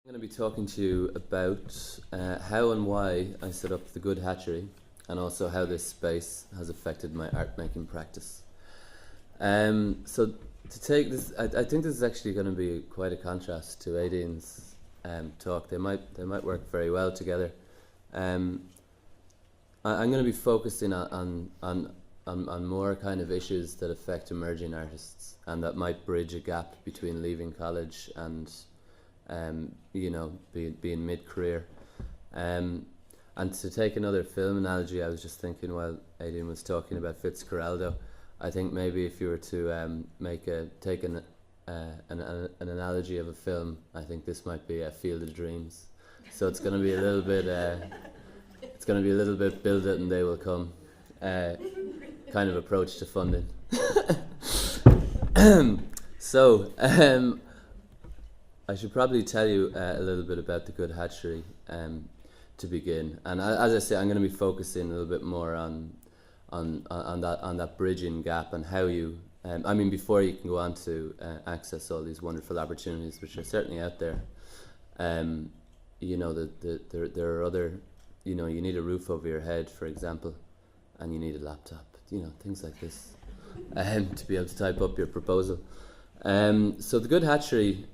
I'm going to be talking to you about how and why I set up the Good Hatchery, and also how this space has affected my art making practice. So to take this, I think this is actually going to be quite a contrast to Aideen's talk. They might work very well together. I'm going to be focusing on more kind of issues that affect emerging artists, and that might bridge a gap between leaving college and being mid-career. And to take another film analogy, I was just thinking while Aideen was talking about Fitzcarraldo, I think maybe if you were to take an analogy of a film, I think this might be a Field of Dreams. So it's going to be a little bit build it and they will come kind of approach to funding. So I should probably tell you a little bit about the Good Hatchery to begin. And as I say, I'm going to be focusing a little bit more on that bridging gap, and how you. Before you can go on to access all these wonderful opportunities, which are certainly out there. There are other. You need a roof over your head, for example, and you need a laptop. Things like this, to be able to type up your proposal. So the Good Hatchery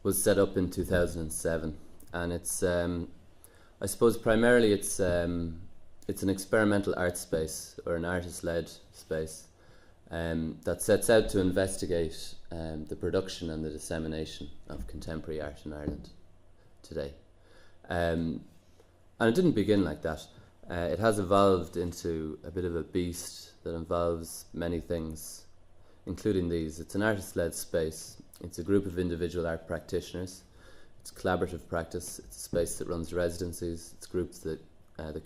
was set up in 2007, and it's I suppose primarily it's an experimental art space, or an artist-led space, that sets out to investigate the production and the dissemination of contemporary art in Ireland today. And it didn't begin like that. It has evolved into a bit of a beast that involves many things, including these. It's an artist-led space. It's a group of individual art practitioners. It's collaborative practice. It's a space that runs residencies. It's groups that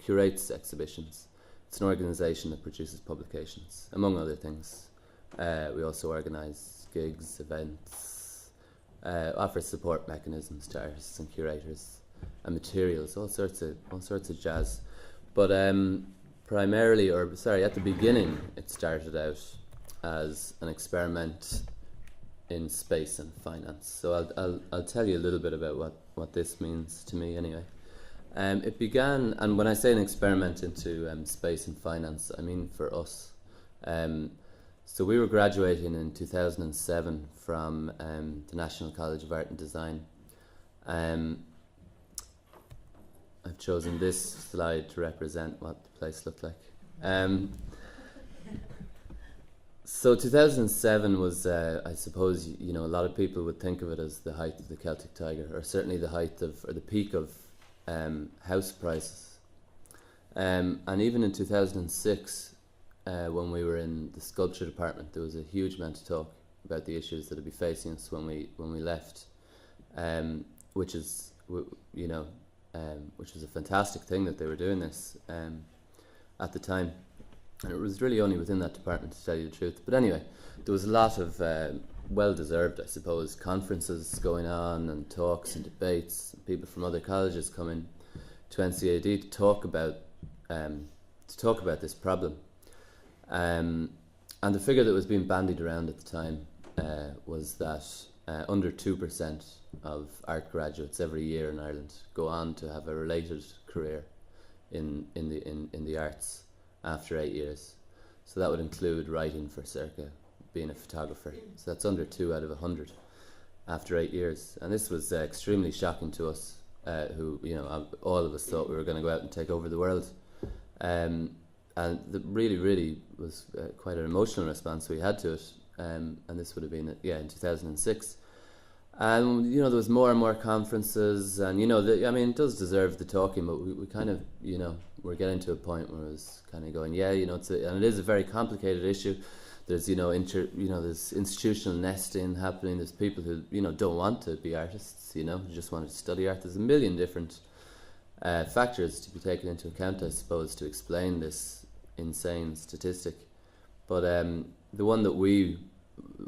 curates exhibitions. It's an organisation that produces publications, among other things. We also organise gigs, events, offer support mechanisms to artists and curators, and materials, all sorts of jazz. But at the beginning, it started out as an experiment in space and finance. So I'll tell you a little bit about what this means to me anyway. It began, and when I say an experiment into space and finance, I mean for us. So we were graduating in 2007 from the National College of Art and Design. I've chosen this slide to represent what the place looked like. So 2007 was, I suppose, a lot of people would think of it as the height of the Celtic Tiger, or certainly the peak of house prices. And even in 2006, when we were in the sculpture department, there was a huge amount of talk about the issues that would be facing us when we left, which was a fantastic thing that they were doing this at the time. And it was really only within that department, to tell you the truth. But anyway, there was a lot of well-deserved, I suppose, conferences going on, and talks and debates. People from other colleges coming to NCAD to talk about this problem. And the figure that was being bandied around at the time was that under 2% of art graduates every year in Ireland go on to have a related career in the arts after 8 years. So that would include writing for circa, being a photographer. So that's under 2 out of 100 after 8 years. And this was extremely shocking to us, who, all of us thought we were going to go out and take over the world. And that really was quite an emotional response we had to it. And this would have been, in 2006. And, there was more and more conferences, and, it does deserve the talking, but we kind of, we're getting to a point where it was kind of going, and it is a very complicated issue. There's, there's institutional nesting happening. There's people who, don't want to be artists, who just want to study art. There's a million different factors to be taken into account, I suppose, to explain this insane statistic. But the one that we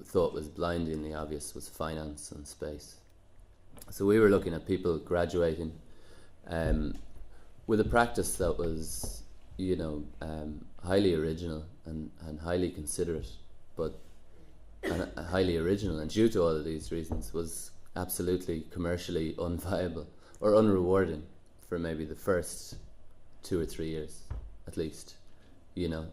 thought was blindingly obvious was finance and space. So we were looking at people graduating with a practice that was, highly original and highly considerate, but highly original, and due to all of these reasons was absolutely commercially unviable or unrewarding for maybe the first 2 or 3 years at least, you know.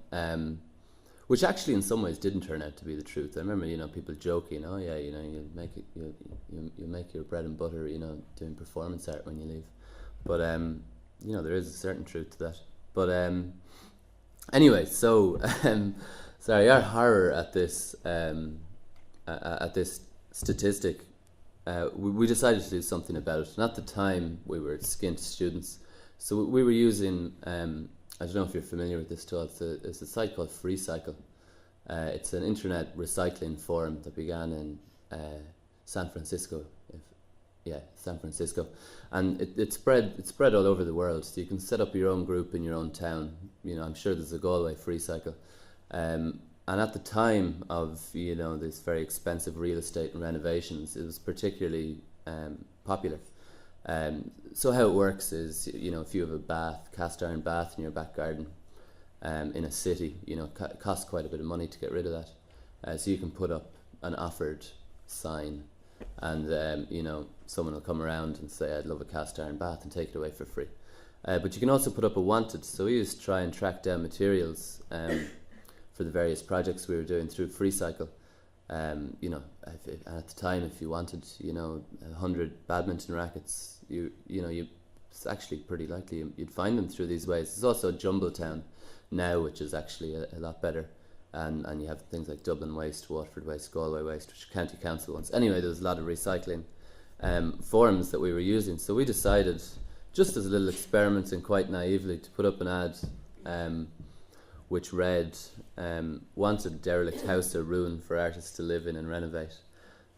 Which actually in some ways didn't turn out to be the truth. I remember, you know, people joking, oh yeah, you know, you make your bread and butter, you know, doing performance art when you leave. But you know, there is a certain truth to that. But anyway, so sorry, our horror at this statistic, we decided to do something about it. And at the time, we were skint students, so we were using. I don't know if you're familiar with this tool. It's a site called FreeCycle. It's an internet recycling forum that began in San Francisco. San Francisco, and it spread all over the world. So you can set up your own group in your own town. You know, I'm sure there's a Galway FreeCycle. And at the time of, you know, this very expensive real estate and renovations, it was particularly popular. So how it works is, you know, if you have a cast iron bath in your back garden in a city, you know, it costs quite a bit of money to get rid of that. So you can put up an offered sign, and you know, someone will come around and say, I'd love a cast iron bath, and take it away for free. But you can also put up a wanted. So we used to try and track down materials for the various projects we were doing through FreeCycle. You know, at the time, if you wanted, you know, 100 badminton rackets, it's actually pretty likely you'd find them through these ways. There's also Jumbletown now, which is actually a lot better, and you have things like Dublin Waste, Waterford Waste, Galway Waste, which are county council ones. Anyway, there was a lot of recycling forums that we were using, so we decided, just as a little experiment and quite naively, to put up an ad which read, wanted derelict house or ruin for artists to live in and renovate.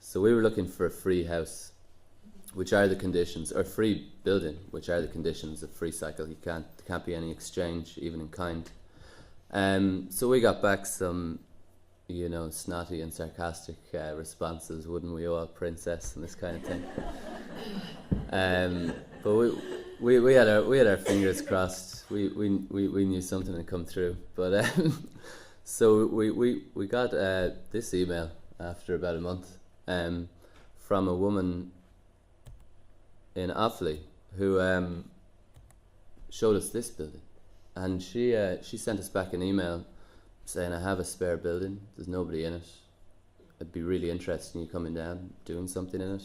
So we were looking for a free house, which are the conditions, or free building, which are the conditions of FreeCycle. There can't be any exchange, even in kind. So we got back some, you know, snotty and sarcastic responses, wouldn't we all, princess, and this kind of thing. But we had our fingers crossed. We knew something had come through. But so we got this email after about a month from a woman in Offaly who showed us this building, and she sent us back an email saying, I have a spare building, there's nobody in it, it'd be really interesting you coming down, doing something in it,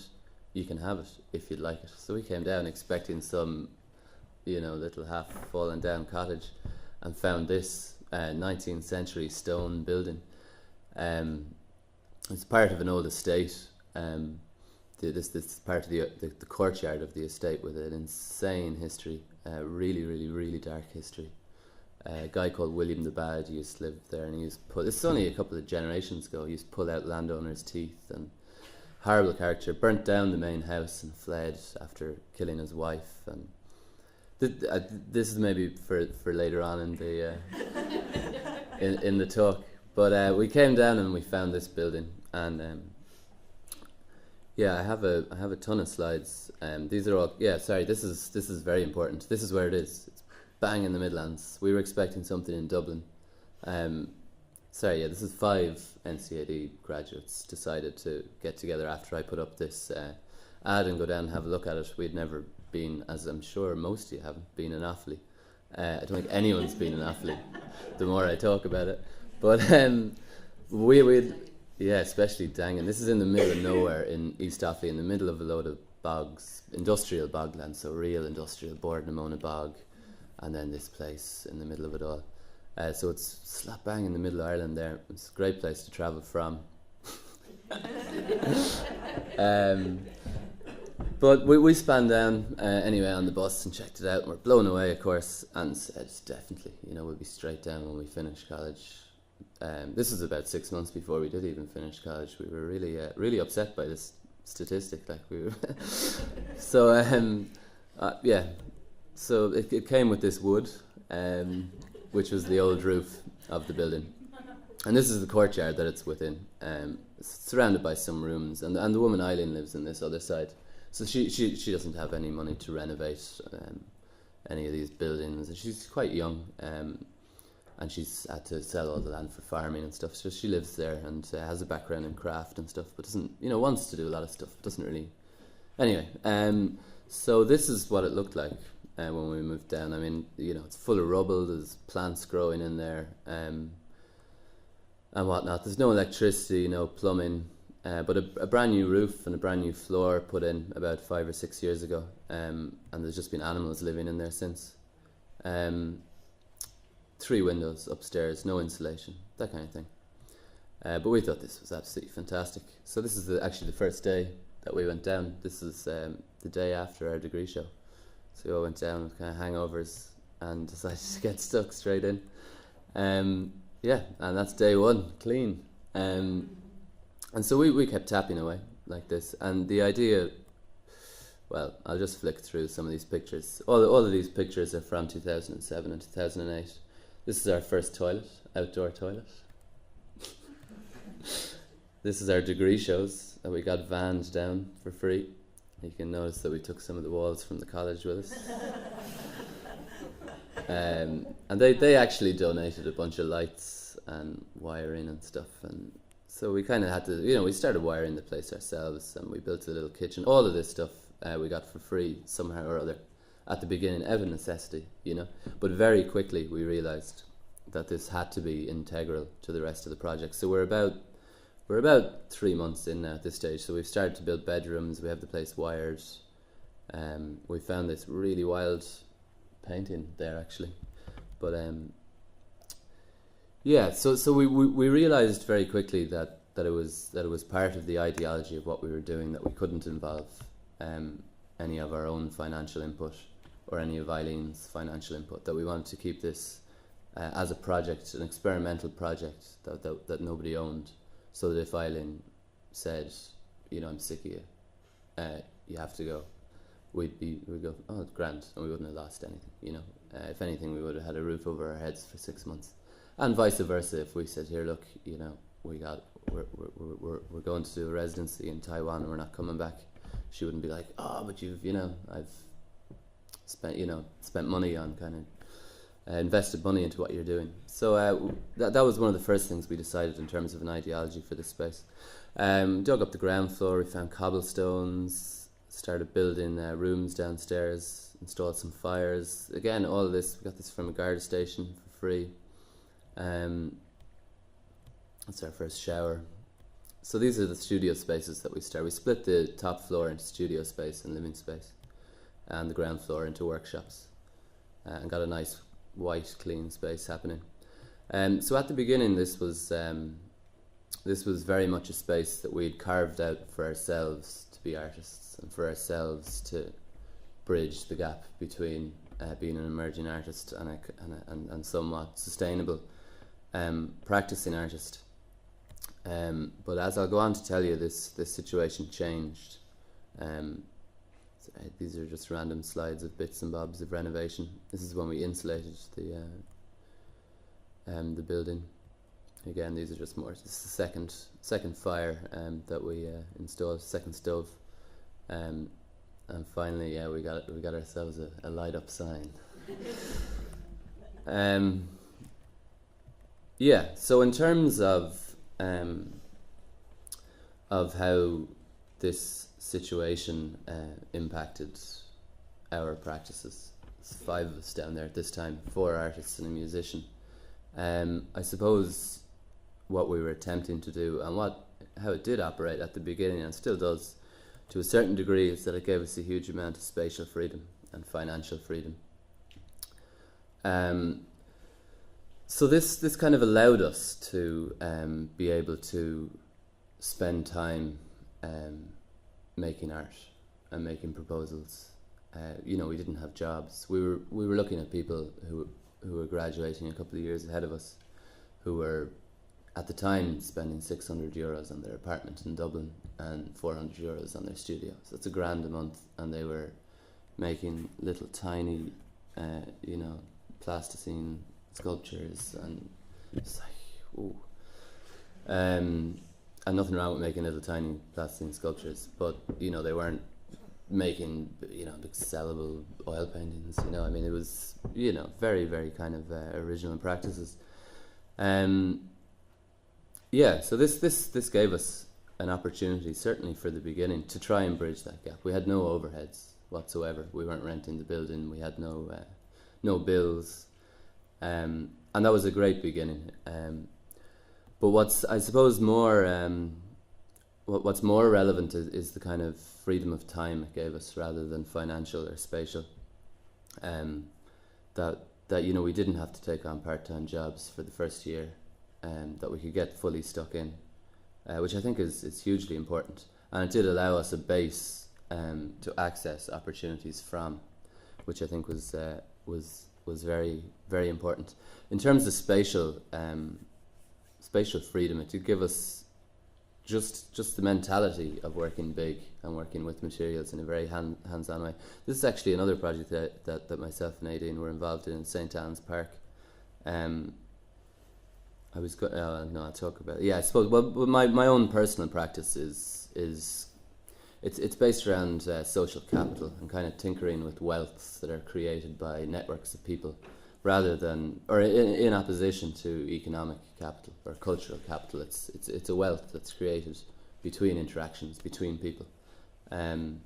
you can have it if you'd like it. So we came down expecting some, you know, little half fallen down cottage, and found this 19th century stone building. It's part of an old estate. This is part of the courtyard of the estate, with an insane history, really dark history. A guy called William the Bad used to live there, and he used to this is only a couple of generations ago, he used to pull out landowners' teeth, and horrible character, burnt down the main house and fled after killing his wife. And this is maybe for later on in the in the talk. But we came down and we found this building, and I have a ton of slides. These are all This is very important. This is where it is. It's bang in the Midlands. We were expecting something in Dublin. This is 5 NCAD graduates decided to get together after I put up this ad and go down and have a look at it. We'd never been, as I'm sure most of you haven't, been in Offaly. I don't think anyone's been in Offaly, the more I talk about it. But especially Dangan. This is in the middle of nowhere in East Offaly, in the middle of a load of bogs, industrial bogland, so real industrial, Boardnamona bog, and then this place in the middle of it all. So it's slap bang in the middle of Ireland there. It's a great place to travel from. But we span down anyway on the bus and checked it out, and we're blown away, of course, and said, definitely, we'll be straight down when we finish college. This was about 6 months before we did even finish college. We were really upset by this statistic. Like we were so so it came with this wood, which was the old roof of the building, and this is the courtyard that it's within. It's surrounded by some rooms, and the woman Eileen lives in this other side. So she doesn't have any money to renovate any of these buildings. She's quite young, and she's had to sell all the land for farming and stuff. So she lives there and has a background in craft and stuff, but doesn't, wants to do a lot of stuff, but doesn't really Anyway, so this is what it looked like when we moved down. I mean, it's full of rubble. There's plants growing in there, and whatnot. There's no electricity, no plumbing, but a brand new roof and a brand new floor put in about 5 or 6 years ago, and there's just been animals living in there since. 3 windows upstairs, no insulation, that kind of thing. But we thought this was absolutely fantastic. So this is actually the first day that we went down. This is the day after our degree show. So we all went down with kind of hangovers and decided to get stuck straight in. Yeah, and that's day one, clean. And so we kept tapping away like this. And the idea, well, I'll just flick through some of these pictures. All of these pictures are from 2007 and 2008. This is our first toilet, outdoor toilet. This is our degree shows that we got vanned down for free. You can notice that we took some of the walls from the college with us. And they actually donated a bunch of lights and wiring and stuff. And so we kind of had to, we started wiring the place ourselves, and we built a little kitchen. All of this stuff we got for free somehow or other at the beginning, out of necessity, But very quickly we realised that this had to be integral to the rest of the project. So we're about 3 months in now at this stage. So we've started to build bedrooms. We have the place wired. We found this really wild painting there actually, but yeah. So we realised very quickly that it was part of the ideology of what we were doing, that we couldn't involve any of our own financial input or any of Eileen's financial input. That we wanted to keep this as a project, an experimental project that nobody owned. So that if Eileen said, I'm sick of you, you have to go, we'd go, oh, grand, and we wouldn't have lost anything, If anything, we would have had a roof over our heads for 6 months, and vice versa. If we said, here, look, we're going to do a residency in Taiwan and we're not coming back, she wouldn't be like, oh, but I've spent money on kind of. Invested money into what you're doing. So that was one of the first things we decided in terms of an ideology for this space. Dug up the ground floor, we found cobblestones, started building rooms downstairs, installed some fires. Again, all of this, we got this from a Garda station for free. That's our first shower. So these are the studio spaces that we started. We split the top floor into studio space and living space, and the ground floor into workshops, and got a nice white, clean space happening. So at the beginning, this was very much a space that we'd carved out for ourselves to be artists, and for ourselves to bridge the gap between being an emerging artist and somewhat sustainable practicing artist. But as I'll go on to tell you, this situation changed. These are just random slides of bits and bobs of renovation. This is when we insulated the building. Again, these are just more. This is the second fire that we installed, second stove, and finally, we got ourselves a light up sign. Yeah. So in terms of how this situation impacted our practices. There's 5 of us down there at this time, 4 artists and a musician. I suppose what we were attempting to do, and how it did operate at the beginning and still does to a certain degree, is that it gave us a huge amount of spatial freedom and financial freedom. So this kind of allowed us to be able to spend time making art and making proposals. We didn't have jobs. We were looking at people who were graduating a couple of years ahead of us, who were at the time spending €600 on their apartment in Dublin and €400 on their studio. So that's $1,000 a month, and they were making little tiny, plasticine sculptures, and it's like, ooh. And nothing wrong with making little tiny plasticine sculptures, but they weren't making big sellable oil paintings. It was very, very kind of original practices. So this gave us an opportunity, certainly for the beginning, to try and bridge that gap. We had no overheads whatsoever. We weren't renting the building. We had no bills, and that was a great beginning. But what's, I suppose, what's more relevant is the kind of freedom of time it gave us, rather than financial or spatial. That we didn't have to take on part-time jobs for the first year, that we could get fully stuck in, which I think is hugely important, and it did allow us a base to access opportunities from, which I think was very, very important. In terms of spatial freedom, it did give us just the mentality of working big and working with materials in a very hands-on way. This is actually another project that myself and Aideen were involved in St. Anne's Park. I'll talk about it. Yeah, I suppose. Well, my own personal practice is it's based around social capital and kind of tinkering with wealths that are created by networks of people, rather than, or in opposition to economic capital or cultural capital. It's a wealth that's created between interactions between people, and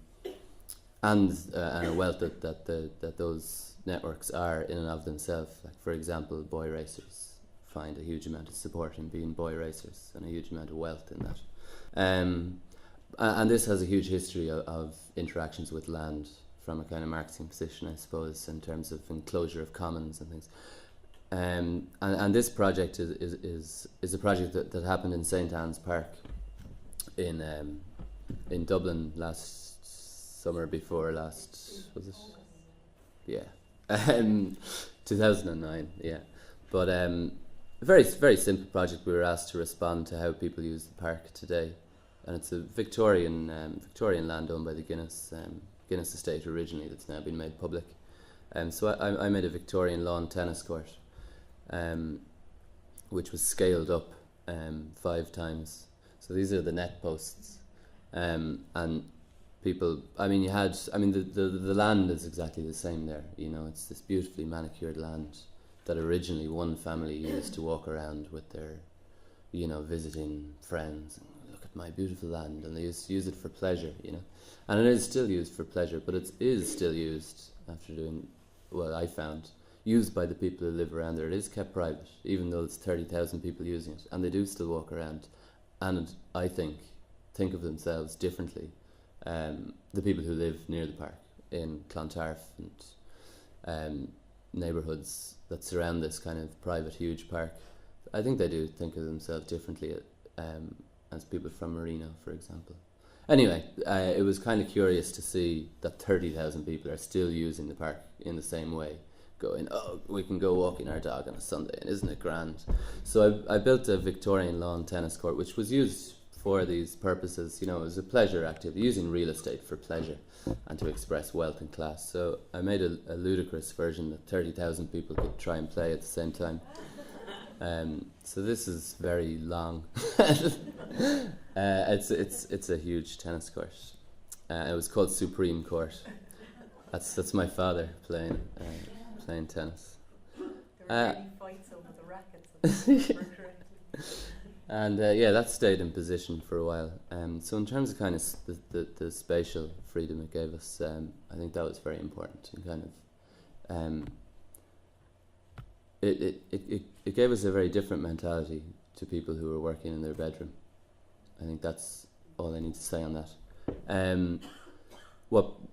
a wealth that those networks are in and of themselves. Like, for example, boy racers find a huge amount of support in being boy racers, and a huge amount of wealth in that. And this has a huge history of interactions with land, from a kind of Marxian position, I suppose, in terms of enclosure of commons and things. And this project is a project that happened in St. Anne's Park in Dublin last summer, before last, was it? Yeah. 2009, yeah. But a very, very simple project. We were asked to respond to how people use the park today. And it's a Victorian land owned by the Guinness estate originally, that's now been made public. So I made a Victorian lawn tennis court, which was scaled up 5 times. So these are the net posts, and people. The land is exactly the same there. It's this beautifully manicured land that originally one family used to walk around with their, visiting friends. And look at my beautiful land, and they used to use it for pleasure, And it is still used for pleasure, but it is still used after doing, I found, used by the people who live around there. It is kept private, even though it's 30,000 people using it, and they do still walk around, and I think of themselves differently. The people who live near the park in Clontarf and neighbourhoods that surround this kind of private, huge park, I think they do think of themselves differently as people from Marino, for example. Anyway, it was kind of curious to see that 30,000 people are still using the park in the same way, going, oh, we can go walking our dog on a Sunday, and isn't it grand? So I built a Victorian lawn tennis court, which was used for these purposes. It was a pleasure activity, using real estate for pleasure and to express wealth and class. So I made a ludicrous version that 30,000 people could try and play at the same time. So this is very long. It's a huge tennis court. It was called Supreme Court. That's my father playing tennis. There were many fights over the rackets. And that stayed in position for a while. So in terms of kind of the spatial freedom it gave us, I think that was very important. And kind of it gave us a very different mentality to people who were working in their bedroom. I think that's all I need to say on that.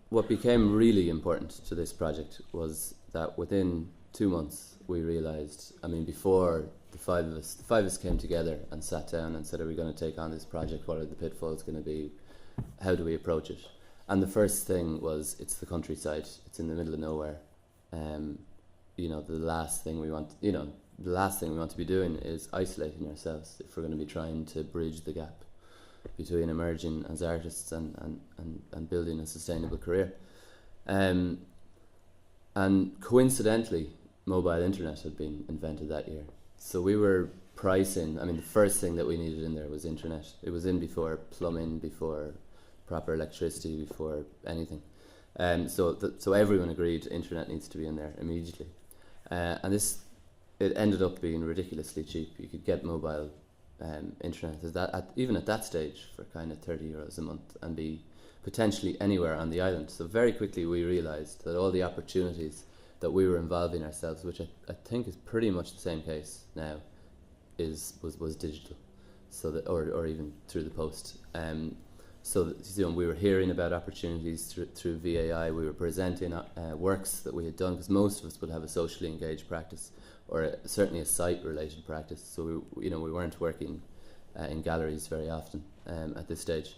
What became really important to this project was that within 2 months we realised, before the five of us came together and sat down and said, are we going to take on this project? What are the pitfalls going to be? How do we approach it? And the first thing was, it's the countryside. It's in the middle of nowhere. The last thing we want to be doing is isolating ourselves if we're going to be trying to bridge the gap between emerging as artists and building a sustainable career. And coincidentally, mobile internet had been invented that year. So we were pricing, the first thing that we needed in there was internet. It was in before plumbing, before proper electricity, before anything. So everyone agreed internet needs to be in there immediately. And it ended up being ridiculously cheap. You could get mobile internet is that even at that stage for kind of €30 a month and be potentially anywhere on the island. So very quickly we realised that all the opportunities that we were involving ourselves, which I think is pretty much the same case now, was digital, so that or even through the post. So that, we were hearing about opportunities through VAI. We were presenting works that we had done, because most of us would have a socially engaged practice, or certainly a site-related practice. So we weren't working in galleries very often at this stage.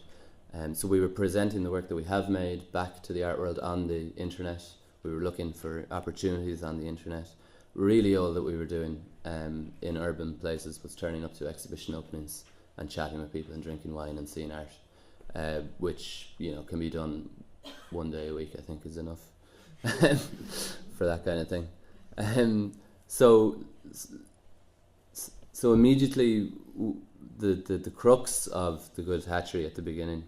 So we were presenting the work that we have made back to the art world on the internet. We were looking for opportunities on the internet. Really all that we were doing in urban places was turning up to exhibition openings and chatting with people and drinking wine and seeing art, which can be done one day a week, I think, is enough for that kind of thing. So immediately the crux of the Good Hatchery at the beginning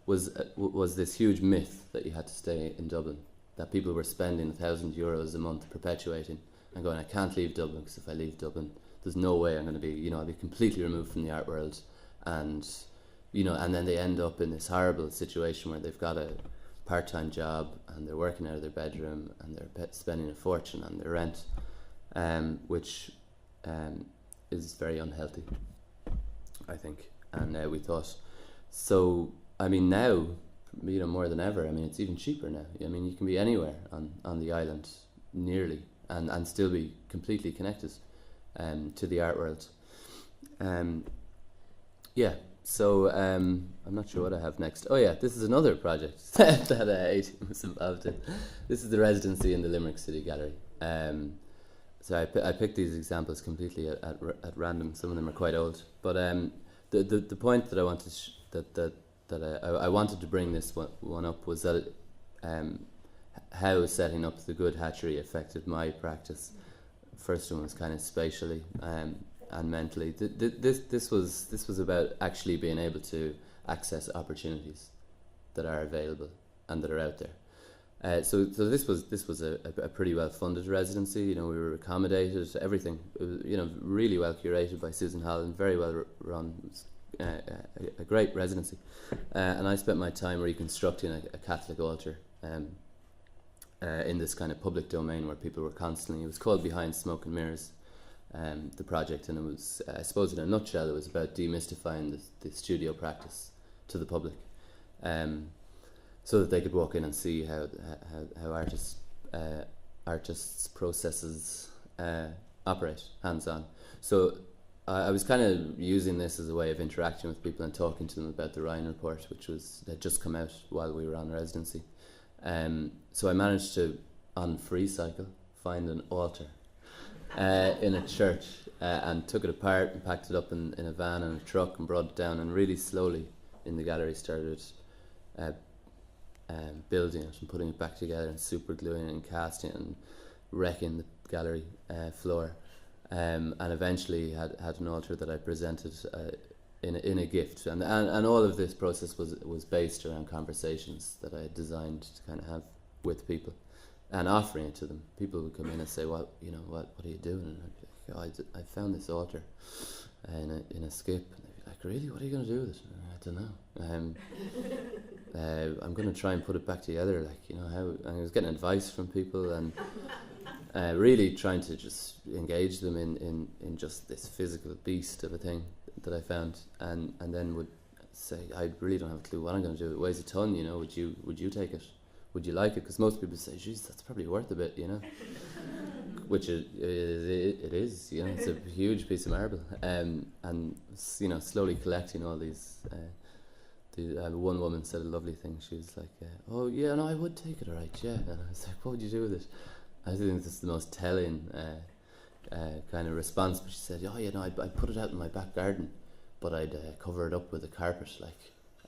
was this huge myth that you had to stay in Dublin, that people were spending €1,000 a month perpetuating and going, I can't leave Dublin, because if I leave Dublin, there's no way I'm going to be, I'll be completely removed from the art world, and then they end up in this horrible situation where they've got a part-time job and they're working out of their bedroom and they're spending a fortune on their rent, which is very unhealthy, I think. And we thought, so I mean now, more than ever, I mean it's even cheaper now. I mean you can be anywhere on the island nearly and still be completely connected to the art world. So I'm not sure what I have next. Oh yeah, this is another project that 18 was involved in. This is the residency in the Limerick City Gallery. So I picked these examples completely at random. Some of them are quite old, but the point that I wanted I wanted to bring this one up was that how setting up the Good Hatchery affected my practice. First one was kind of spatially and mentally. This was about actually being able to access opportunities that are available and that are out there. So this was a pretty well funded residency. We were accommodated, everything. It was, really well curated by Susan Holland, very well run. It was a great residency, and I spent my time reconstructing a Catholic altar in this kind of public domain where people were constantly. It was called Behind Smoke and Mirrors, the project, and it was, I suppose, in a nutshell, it was about demystifying the studio practice to the public, so that they could walk in and see how artists' processes operate hands-on. So I was kind of using this as a way of interacting with people and talking to them about the Ryan Report, which had just come out while we were on residency. So I managed to, on free cycle, find an altar in a church and took it apart and packed it up in a van and a truck and brought it down, and really slowly in the gallery started building it and putting it back together and super gluing it and casting it and wrecking the gallery floor. And eventually had an altar that I presented in a gift, and all of this process was based around conversations that I had designed to kind of have with people and offering it to them. People would come in and say, what are you doing? And I'd be like, I found this altar in a skip. And they'd be like, really, what are you going to do with it? I don't know. I'm going to try and put it back together, how. And I was getting advice from people and really trying to just engage them in just this physical beast of a thing that I found, and then would say, I really don't have a clue what I'm going to do. It weighs a ton, would you take it? Would you like it? Because most people say, geez, that's probably worth a bit, which it is, it's a huge piece of marble, and slowly collecting all these. One woman said a lovely thing. She was like, oh yeah, no, I would take it, all right, yeah. And I was like, what would you do with it? I think this is the most telling kind of response. But she said, oh yeah, no, I'd put it out in my back garden, but I'd cover it up with a carpet,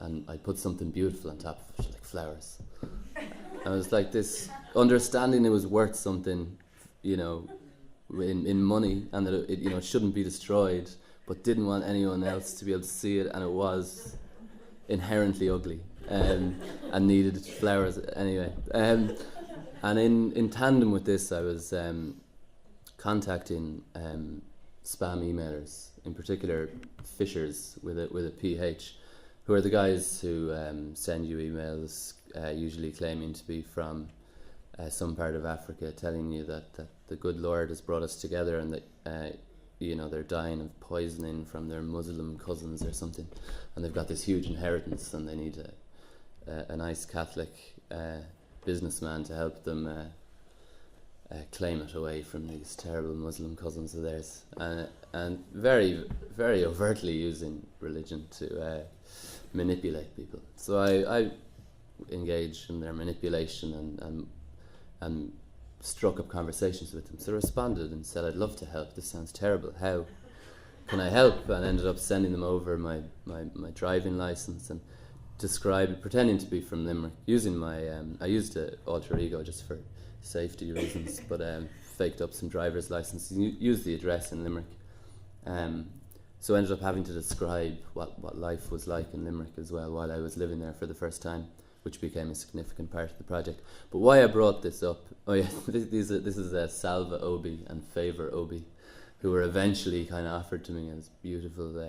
and I'd put something beautiful on top of it, like flowers. I was like, this understanding it was worth something, in money, and that it shouldn't be destroyed, but didn't want anyone else to be able to see it, and it was inherently ugly, and needed flowers anyway. And in tandem with this, I was contacting spam emailers in particular fishers with a PH, who are the guys who send you emails, usually claiming to be from some part of Africa, telling you that the good Lord has brought us together, and that they're dying of poisoning from their Muslim cousins or something, and they've got this huge inheritance, and they need a nice Catholic businessman to help them claim it away from these terrible Muslim cousins of theirs, and very, very overtly using religion to manipulate people. So I engaged in their manipulation and struck up conversations with them. So I responded and said, I'd love to help. This sounds terrible. How can I help? And ended up sending them over my driving license and pretending to be from Limerick, using my I used an alter ego just for safety reasons, but faked up some driver's license, used the address in Limerick. So I ended up having to describe what life was like in Limerick as well while I was living there for the first time, which became a significant part of the project. But why I brought this up, this is Salva Obi and Favour Obi, who were eventually kind of offered to me as beautiful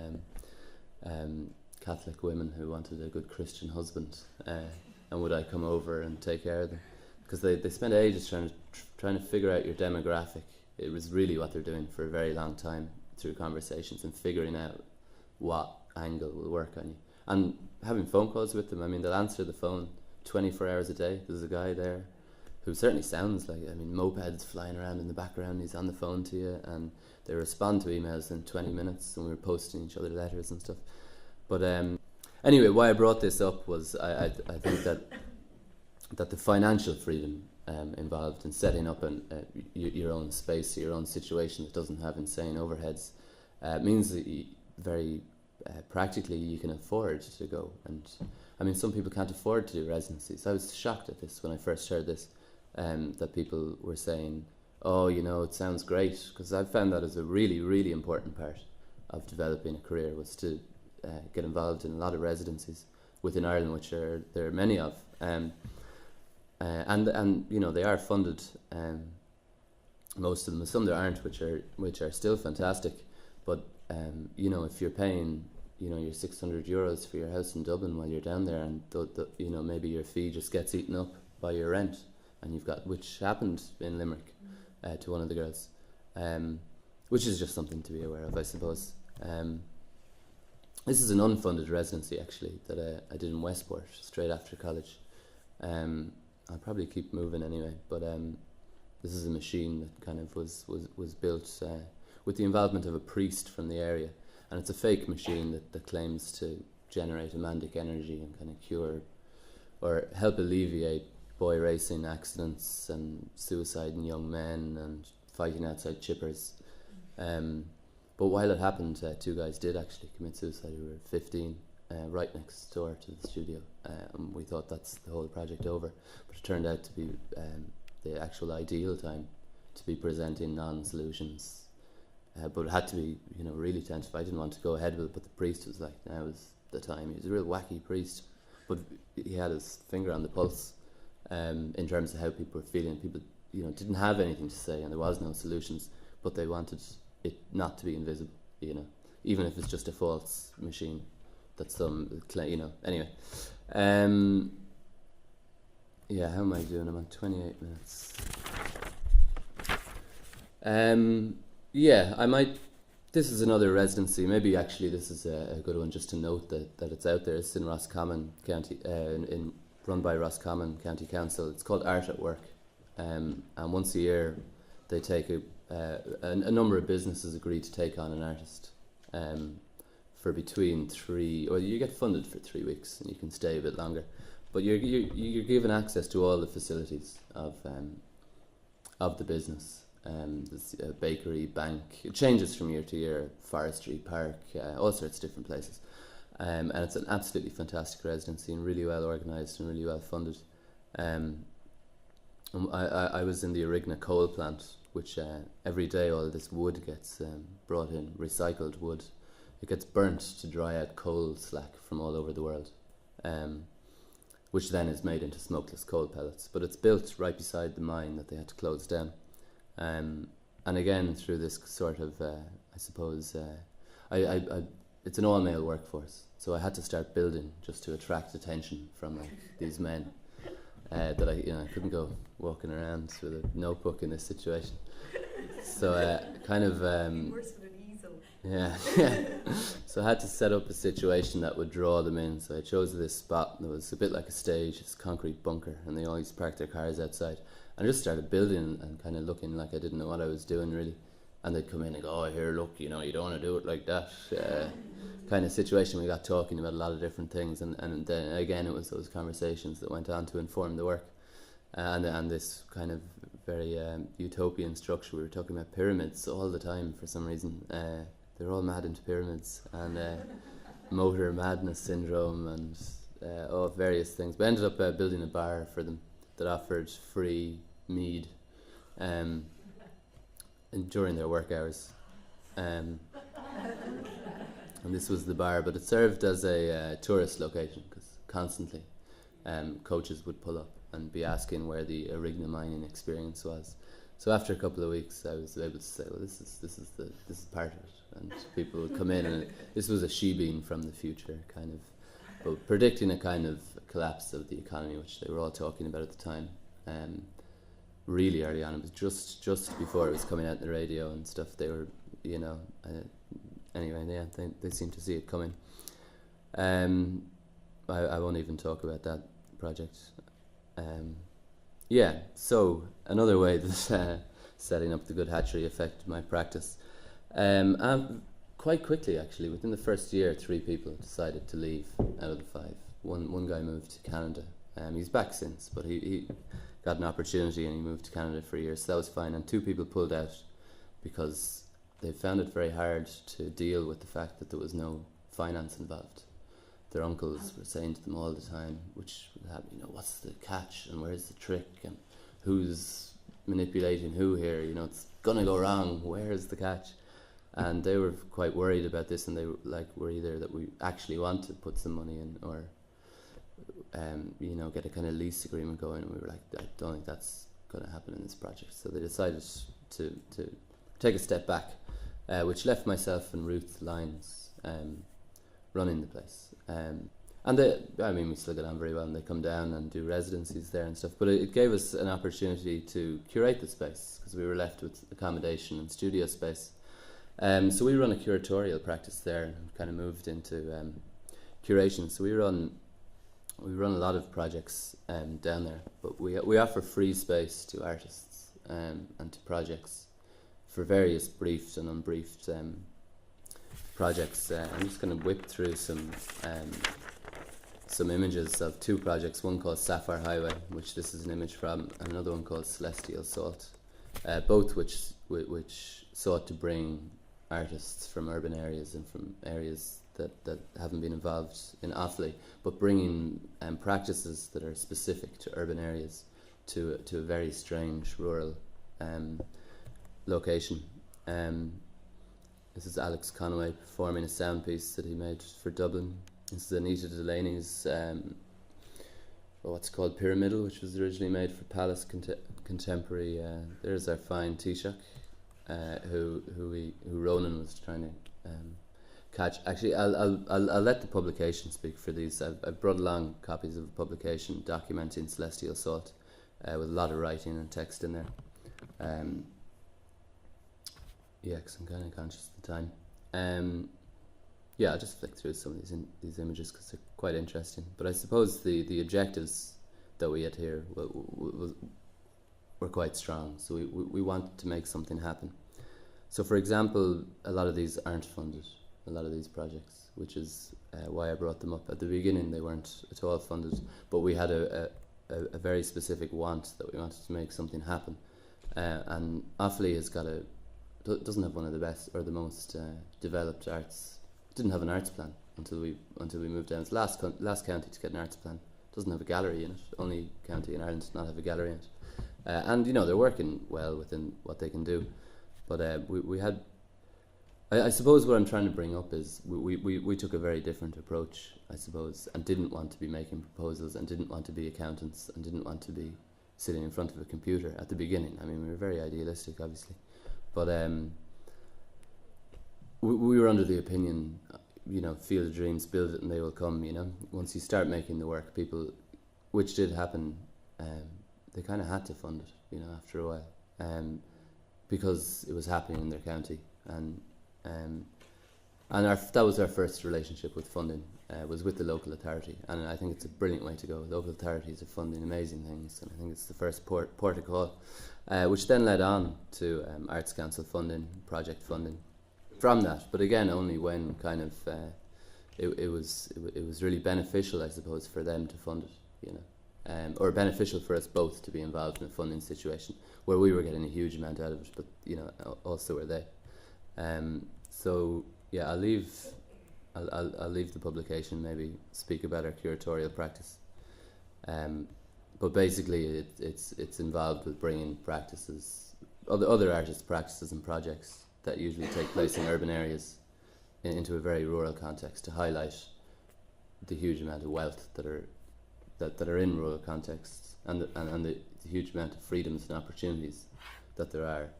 Catholic women who wanted a good Christian husband, and would I come over and take care of them? Because they spent ages trying to figure out your demographic. It was really what they're doing for a very long time through conversations and figuring out what angle will work on you. And having phone calls with them, I mean, they'll answer the phone 24 hours a day. There's a guy there who certainly sounds like, mopeds flying around in the background, he's on the phone to you, and they respond to emails in 20 minutes, and we were posting each other letters and stuff. But anyway, why I brought this up was I think that the financial freedom involved in setting up your own space, your own situation that doesn't have insane overheads, means that very practically you can afford to go. And I mean, some people can't afford to do residencies. I was shocked at this when I first heard this, that people were saying, oh, it sounds great, because I found that as a really, really important part of developing a career, was to get involved in a lot of residencies within Ireland, which there are many of. And they are funded, most of them. Some there aren't, which are still fantastic. But if you're paying your €600 for your house in Dublin while you're down there, and maybe your fee just gets eaten up by your rent, and you've got, which happened in Limerick to one of the girls, which is just something to be aware of, I suppose. This is an unfunded residency actually that I did in Westport straight after college. I'll probably keep moving anyway, but this is a machine that kind of was built with the involvement of a priest from the area, and it's a fake machine that claims to generate amandic energy and kind of cure or help alleviate boy racing accidents and suicide in young men and fighting outside chippers. But while it happened, two guys did actually commit suicide who were 15, right next door to the studio, and we thought that's the whole project over. But it turned out to be the actual ideal time to be presenting non-solutions. But it had to be, really tentative. I didn't want to go ahead with it, but the priest was like, now is the time. He was a real wacky priest, but he had his finger on the pulse in terms of how people were feeling. People, didn't have anything to say, and there was no solutions, but they wanted it not to be invisible, even if it's just a false machine that some, anyway. Yeah, how am I doing? I'm on 28 minutes. Yeah, I might, this is another residency. Maybe actually this is a good one just to note that it's out there. It's in Roscommon County, run by Roscommon County Council. It's called Art at Work. And once a year they take a number of businesses agree to take on an artist for between 3, or you get funded for 3 weeks and you can stay a bit longer. But you're given access to all the facilities of the business. There's a bakery, bank. It changes from year to year. Forestry, park, all sorts of different places. And it's an absolutely fantastic residency and really well organised and really well funded. I was in the Origna coal plant, which every day all this wood gets brought in, recycled wood. It gets burnt to dry out coal slack from all over the world, which then is made into smokeless coal pellets. But it's built right beside the mine that they had to close down. And again, through this sort of, I suppose, it's an all-male workforce, so I had to start building just to attract attention from like these men. That I couldn't go walking around with a notebook in this situation. So kind of Worse with an easel. yeah. So I had to set up a situation that would draw them in. So I chose this spot that was a bit like a stage, this concrete bunker, and they always parked their cars outside. And I just started building and kind of looking like I didn't know what I was doing really. And they'd come in and go, "Oh, here, look, you don't want to do it like that." Kind of situation. We got talking about a lot of different things, and then again it was those conversations that went on to inform the work, and this kind of very utopian structure. We were talking about pyramids all the time for some reason. They're all mad into pyramids and motor madness syndrome and various things. We ended up building a bar for them that offered free mead during their work hours. And this was the bar, but it served as a tourist location because constantly coaches would pull up and be asking where the Arigna mining experience was. So after a couple of weeks, I was able to say, "Well, this is part of it," and people would come in, and this was a she-beam from the future, kind of, but predicting a kind of collapse of the economy, which they were all talking about at the time. Really early on, it was just before it was coming out in the radio and stuff. They were, anyway, yeah, they seem to see it coming. I won't even talk about that project. So another way that setting up the good hatchery affected my practice. Quite quickly, actually, within the first year, 3 people decided to leave out of the 5. One guy moved to Canada. He's back since, but he got an opportunity and he moved to Canada for a year, so that was fine. And 2 people pulled out because they found it very hard to deal with the fact that there was no finance involved. Their uncles were saying to them all the time, what's the catch and where's the trick and who's manipulating who here? It's gonna go wrong. Where's the catch? And they were quite worried about this, and they were either that we actually want to put some money in or get a kind of lease agreement going. And we were like, I don't think that's going to happen in this project. So they decided to take a step back, which left myself and Ruth Lyons running the place. We still get on very well, and they come down and do residencies there and stuff. But it gave us an opportunity to curate the space because we were left with accommodation and studio space. So we run a curatorial practice there and kind of moved into curation. So we run a lot of projects down there, but we offer free space to artists and to projects for various briefed and unbriefed projects. I'm just going to whip through some images of 2 projects, one called Sapphire Highway, which this is an image from, and another one called Celestial Salt, both which sought to bring artists from urban areas and from areas that haven't been involved in Offaly, but bringing practices that are specific to urban areas to a very strange rural location. This is Alex Conway performing a sound piece that he made for Dublin. This is Anita Delaney's what's called Pyramidal, which was originally made for Palace Contemporary. There's our fine Taoiseach, who Ronan was trying to catch. Actually, I'll let the publication speak for these. I've brought along copies of a publication documenting Celestial Salt with a lot of writing and text in there. Because I'm kind of conscious of the time. I'll just flick through some of these images because they're quite interesting. But I suppose the objectives that we had here were quite strong. So we wanted to make something happen. So, for example, a lot of these aren't funded. A lot of these projects, which is why I brought them up. At the beginning they weren't at all funded, but we had a very specific want that we wanted to make something happen. And Offaly doesn't have one of the best or the most developed arts. It didn't have an arts plan until we moved down. It's the last county to get an arts plan. It doesn't have a gallery in it. Only county in Ireland does not have a gallery in it. And they're working well within what they can do. But we had. I suppose what I'm trying to bring up is we took a very different approach, I suppose, and didn't want to be making proposals and didn't want to be accountants and didn't want to be sitting in front of a computer at the beginning. I mean, we were very idealistic, obviously. But we were under the opinion, field of dreams, build it and they will come. Once you start making the work, people, which did happen, they kind of had to fund it. After a while, because it was happening in their county, and that was our first relationship with funding. Was with the local authority, and I think it's a brilliant way to go. Local authorities are funding amazing things, and I think it's the first port of call, which then led on to Arts Council funding, project funding from that. But again, only when kind of it was really beneficial, I suppose, for them to fund it, or beneficial for us both to be involved in a funding situation where we were getting a huge amount out of it, but also were they. So yeah, I'll leave the publication, maybe speak about our curatorial practice. But basically, it's involved with bringing practices, other artists' practices and projects that usually take place in urban areas into a very rural context to highlight the huge amount of wealth that are in rural contexts, and the huge amount of freedoms and opportunities that there are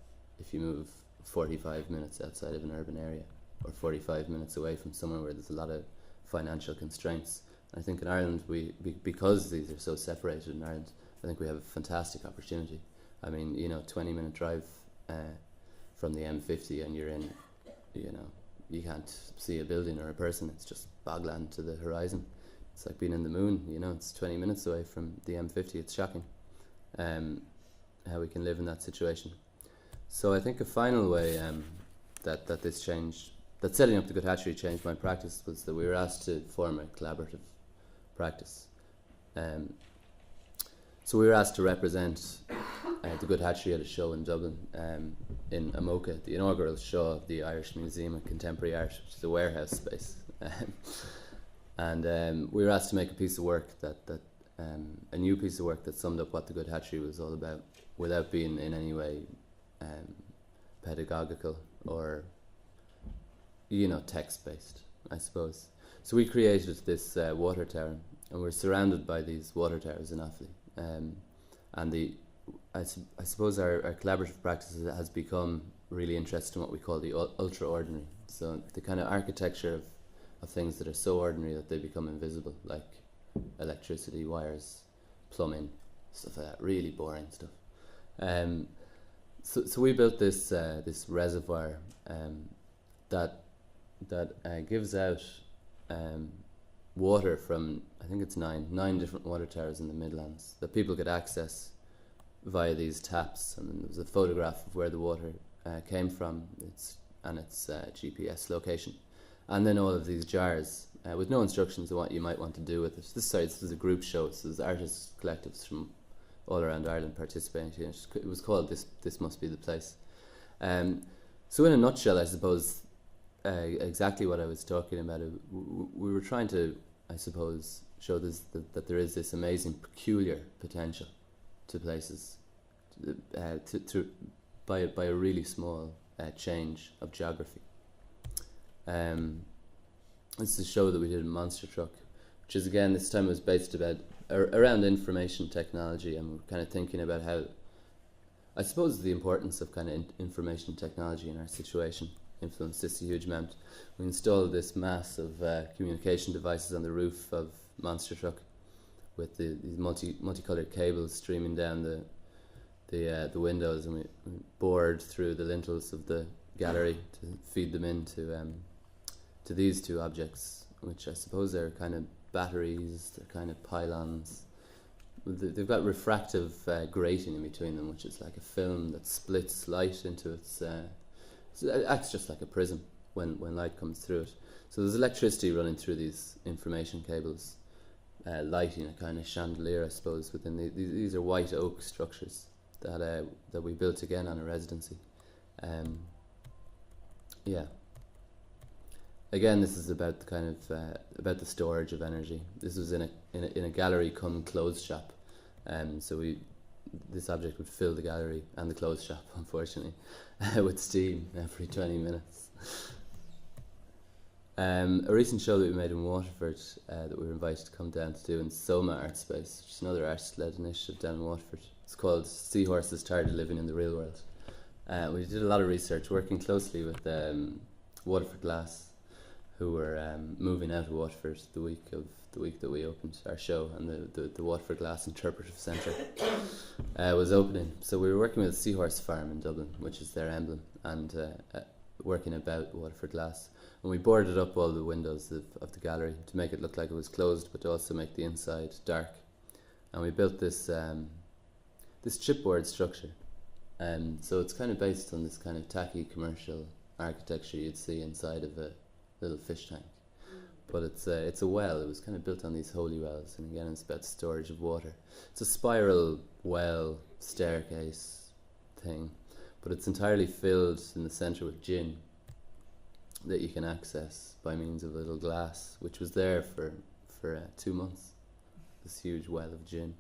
if you move 45 minutes outside of an urban area, or 45 minutes away from somewhere where there's a lot of financial constraints. I think in Ireland, because these are so separated in Ireland, I think we have a fantastic opportunity. I mean, 20-minute drive from the M50 and you're in, you can't see a building or a person. It's just bogland to the horizon. It's like being in the moon, it's 20 minutes away from the M50. It's shocking how we can live in that situation. So I think a final way that this changed, that setting up the Good Hatchery changed my practice, was that we were asked to form a collaborative practice. So we were asked to represent the Good Hatchery at a show in Dublin, in Amoca, the inaugural show of the Irish Museum of Contemporary Art, which is a warehouse space. And we were asked to make a piece of work a new piece of work that summed up what the Good Hatchery was all about, without being in any way pedagogical or text-based, I suppose. So we created this water tower, and we're surrounded by these water towers in Offaly. And I suppose our collaborative practice has become really interested in what we call the ultra-ordinary. So the kind of architecture of things that are so ordinary that they become invisible, like electricity, wires, plumbing, stuff like that, really boring stuff. So we built this reservoir that gives out water from, I think it's nine different water towers in the Midlands that people could access via these taps. And there was a photograph of where the water came from, its GPS location, and then all of these jars with no instructions on what you might want to do with it. This is a group show, so there's artists collectives from all around Ireland participating. It was called This Must Be the Place. So in a nutshell, I suppose, exactly what I was talking about, we were trying to, I suppose, show that there is this amazing peculiar potential to places by a really small change of geography. This is a show that we did in Monster Truck, which is, again, this time was based around information technology, and we're kind of thinking about how, I suppose, the importance of kind of information technology in our situation influenced this a huge amount. We installed this mass of communication devices on the roof of Monster Truck, with these multicolored cables streaming down the windows, and we bored through the lintels of the gallery to feed them into to these two objects, which I suppose are kind of batteries, they're kind of pylons. They've got refractive grating in between them, which is like a film that splits light into its. So it acts just like a prism when light comes through it. So there's electricity running through these information cables, lighting a kind of chandelier, I suppose. Within these are white oak structures that we built again on a residency. Yeah. Again, this is about the kind of about the storage of energy. This was in a gallery cum clothes shop, so this object would fill the gallery and the clothes shop, unfortunately, with steam every 20 minutes. A recent show that we made in Waterford that we were invited to come down to do in Soma Art Space, which is another artist-led initiative down in Waterford. It's called Seahorses Tired of Living in the Real World. We did a lot of research, working closely with Waterford Glass, who were moving out of Waterford the week that we opened our show, and the Waterford Glass Interpretive Centre was opening. So we were working with a seahorse farm in Dublin, which is their emblem, and working about Waterford Glass. And we boarded up all the windows of the gallery to make it look like it was closed, but to also make the inside dark. And we built this chipboard structure. So it's kind of based on this kind of tacky commercial architecture you'd see inside of a little fish tank. But it's a well. It was kind of built on these holy wells, and again it's about storage of water. It's a spiral well staircase thing, but it's entirely filled in the centre with gin that you can access by means of a little glass, which was there for 2 months. This huge well of gin,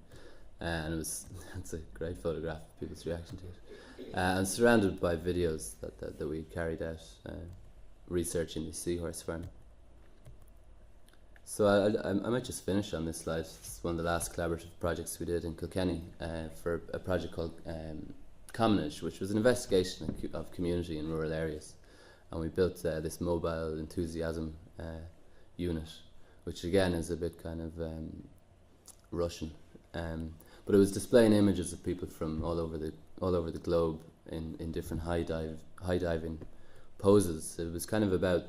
and it's a great photograph of people's reaction to it. And surrounded by videos that we carried out researching the seahorse farm. So I might just finish on this slide. It's one of the last collaborative projects we did in Kilkenny for a project called Commonage, which was an investigation of community in rural areas. And we built this mobile enthusiasm unit, which again is a bit kind of Russian, but it was displaying images of people from all over the globe in different high diving poses. It was kind of about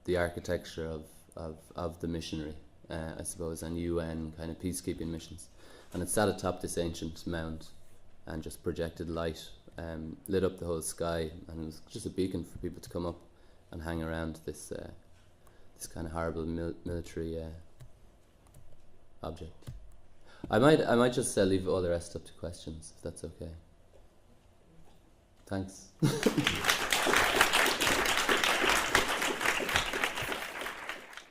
the architecture of the missionary, I suppose, and UN kind of peacekeeping missions. And it sat atop this ancient mound and just projected light, lit up the whole sky, and it was just a beacon for people to come up and hang around this kind of horrible military object. I might just leave all the rest up to questions, if that's okay. Thanks.